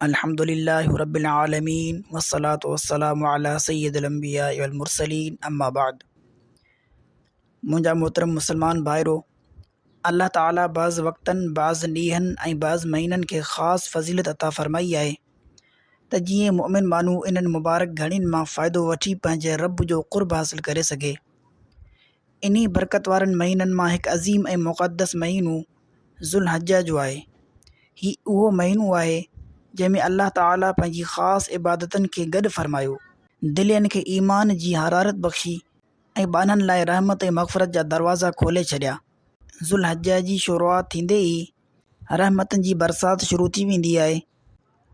अल्हम्दुलिल्लाहि रब्बिल आलमीन वस्सलातु वस्सलामु अला सय्यिदिल अंबिया वल मुरसलीन अम्मा बाद। मुंहिंजा मोहतरम मुसलमान भाइरो, अल्लाह ताला बाज़ वक़्तनि बाज़ ॾींहंनि ऐं बाज़ महीननि खे ख़ासि फ़ज़ीलत अता फ़रमाई आहे त जीअं मुमिन माण्हू इन्हनि मुबारक घड़ियुनि मां फ़ाइदो वठी पंहिंजे रब जो क़ुर्ब हासिल करे सघे। इन्ही बरकत वारनि महीननि मां हिकु अज़ीम ऐं मुक़द्दस महीनो ज़ुल्हज जो आहे। ही उहो महीनो आहे जंहिंमें अल्लाह ताला पंहिंजी ख़ासि इबादतनि खे गॾु फ़रमायो, दिलियनि खे ईमान जी हरारत बख़्शी ऐं ॿाननि लाइ रहमत ऐं मग़फ़िरत जा दरवाज़ा खोले छॾिया। ज़ुल्हज जी शुरूआति थींदे ई रहमतनि जी बरसाति शुरू थी वेंदी आहे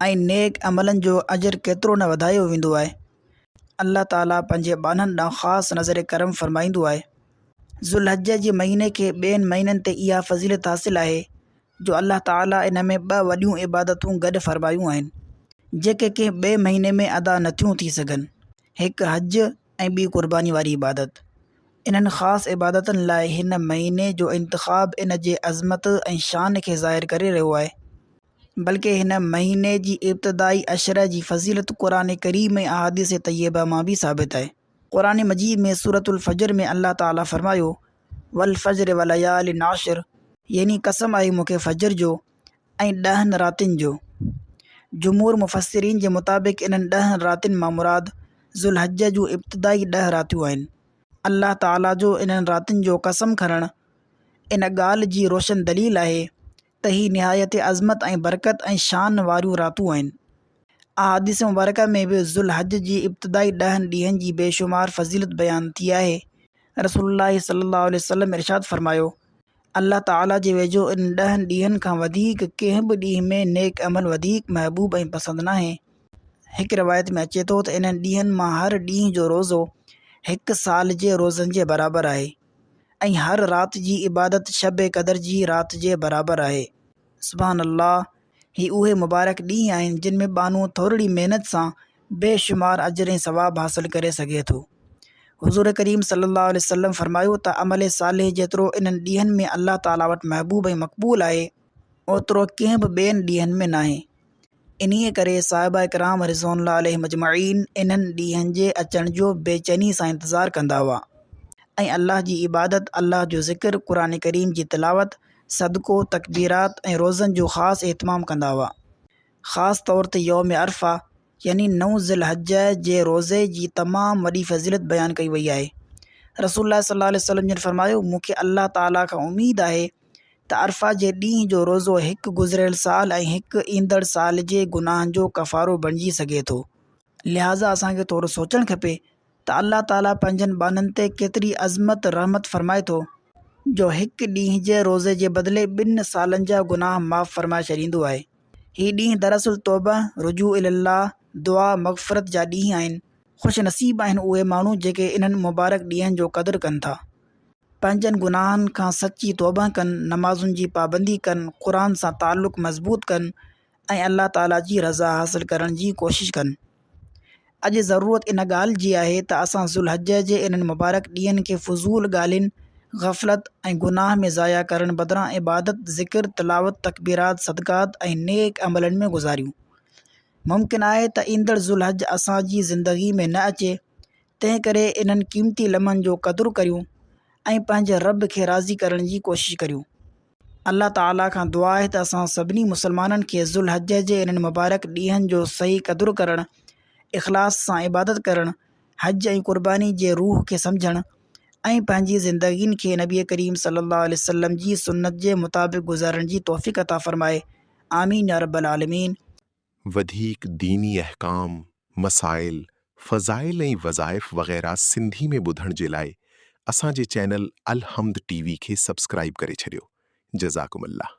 ऐं नेक अमलनि जो अजर केतिरो न वधायो वेंदो आहे। अल्लाह ताला पंहिंजे ॿाननि ॾांहुं ख़ासि नज़र करम फ़रमाईंदो आहे। ज़ुल्हज जे महीने खे ॿियनि महीननि ते इहा फ़ज़ीलत हासिलु आहे जो अल्लाह ताला इन में 2 वॾियूं इबादतूं गॾु फ़रमायूं आहिनि जेके कंहिं ॿिए महीने में अदा नथियूं थी सघनि, हिकु हज ऐं ॿी क़ुर्बानी वारी इबादत। इन्हनि ख़ासि इबादतनि लाइ हिन महीने जो इंतिख़ाब इन जे अज़मत ऐं शान खे ज़ाहिर करे रहियो आहे, बल्कि हिन महीने जी इब्तिदाई अशर जी फ़ज़ीलत क़ुरान करीम ऐं अहादीस तय्यबा मां बि साबित आहे। क़ुरान मजीद में सूरतुल फ़जर में अल्लाह ताला फ़रमायो, वल फ़जर व लयालिन आशिर, यानी कसम आहे मूंखे फ़जर जो ऐं 10 रातिनि जो। जुमूर मुफ़स्सिरीन जे मुताबिक़ इन्हनि 10 रातिनि मां मुराद ज़ुल्हज जूं इब्तिदाई 10 रातियूं आहिनि। अल्लाह ताला जो इन्हनि रातिनि जो कसम खणणु इन ॻाल्हि जी रोशन दलील आहे त ही निहायत अज़मत ऐं बरकत ऐं शान वारियूं रातूं आहिनि। अहादीस मुबारक में बि ज़ुल्हज जी इब्तिदाई 10 ॾींहंनि जी बेशुमार फ़ज़ीलत बयान थी आहे। रसूलुल्लाह सल्लल्लाहु अलैहि वसल्लम इरशाद फ़रमायो, अल्लाह ताला जे वेझो इन 10 ॾींहंनि खां वधीक कंहिं बि ॾींहं में नेक अमल वधीक महबूब ऐं पसंदि नाहे। हिकु रिवायत में अचे थो त इन्हनि ॾींहंनि मां हर ॾींहं जो रोज़ो 1 साल जे रोज़नि जे बराबरि आहे ऐं हर राति जी इबादत शब क़दर जी राति जे बराबरि आहे। सुभान अल्लाह, ही उहे मुबारक ॾींहं आहिनि जिन में बानू थोरी महिनत सां बेशुमार अजर ऐं सवाब हासिल करे सघे थो। हुज़ूर करीम सल्लल्लाहु अलैहि वसल्लम फ़रमायो त अमल सालिह जेतिरो इन्हनि ॾींहंनि में अल्लाह ताला वटि महबूब ऐं मक़बूल आहे, ओतिरो कंहिं बि ॿियनि ॾींहंनि में नाहे। इन्हीअ करे साहिबा इकराम रिज़वानुल्लाह अलैहिम अजमईन इन्हनि ॾींहंनि जे अचण जो बेचैनी सां इंतज़ारु कंदा हुआ ऐं अल्लाह जी इबादत, अल्लाह जो ज़िक्र, क़ुरान करीम जी तिलावत, सदको, तकबीरात ऐं रोज़नि जो ख़ासि एहतमाम कंदा हुआ। ख़ासि तौर ते यौम अरफ़ा यानी 9 ज़ुल्हज जे रोज़े जी तमामु वॾी फ़ज़ीलत बयानु कई वई आहे। रसूलुल्लाह सल्लल्लाहु अलैहि वसल्लम जिन फ़रमायो, मूंखे अल्लाह ताला खां उमीद आहे त अरफ़ा जे ॾींहं जो रोज़ो हिकु गुज़िरियल साल ऐं हिकु ईंदड़ साल जे गुनाहनि जो कफ़ारो बणिजी सघे थो। लिहाज़ा असांखे थोरो सोचणु खपे त अल्लाह ताला पंहिंजनि बाननि ते केतिरी अज़मत रहमत फ़रमाए थो जो हिकु ॾींहं जे रोज़े जे बदिले 2 सालनि जा गुनाह माफ़ फ़रमाए छॾींदो आहे। ही ॾींहं दरअसल तौबा, रुजू इलल्लाह, दुआ, मग़फ़िरत जा ॾींहं आहिनि। ख़ुशि नसीब आहिनि उहे माण्हू जेके इन्हनि मुबारक ॾींहंनि जो क़दुरु कनि था, पंहिंजनि गुनाहनि खां सची तौबा कनि, नमाज़ुनि जी पाबंदी कनि, क़ुरान सां ताल्लुक़ मज़बूत कनि ऐं अल्लाह ताला जी रज़ा हासिल करण जी कोशिशि कनि। अॼु ज़रूरत इन ॻाल्हि जी आहे त असां ज़ुल्हज जे इन्हनि मुबारक ॾींहंनि खे फ़ुज़ूल ॻाल्हियुनि, गफ़लत ऐं गुनाह में ज़ाया करण बदिरां इबादत, ज़िक्र, तिलावत, तकबीरात, सदक़ात ऐं नेक अमलनि में गुज़ारियूं। मुमकिन आहे त ईंदड़ ज़ुल्हज असांजी ज़िंदगी में न अचे, तंहिं करे इन्हनि क़ीमती लम्हनि जो क़दुरु करियूं ऐं पंहिंजे रब खे राज़ी करण जी कोशिशि करियूं। अल्लाह ताला खां दुआ आहे त असां सभिनी मुसलमाननि खे ज़ुल्हज जे इन्हनि मुबारक ॾींहंनि जो सही क़दुरु करणु, इख़लास सां इबादत करणु, हज ऐं क़ुर्बानी जे रूह खे सम्झणु ऐं पंहिंजी ज़िंदगीनि खे नबी करीम सल्लल्लाहु अलैहि वसल्लम जी सुन्नत जे मुताबिक़ गुज़ारण जी तौफ़ीक़ अता फ़रमाए। आमीन या रब्बल आलमीन। वधीक दीनी अहकाम, मसाइल, फ़ज़ाइल ऐं वज़ाइफ़ वग़ैरह सिंधी में ॿुधण जे लाइ असांजे चैनल अल हमद टीवी खे सब्सक्राइब करे छॾियो। जज़ाकुमुल्लाह।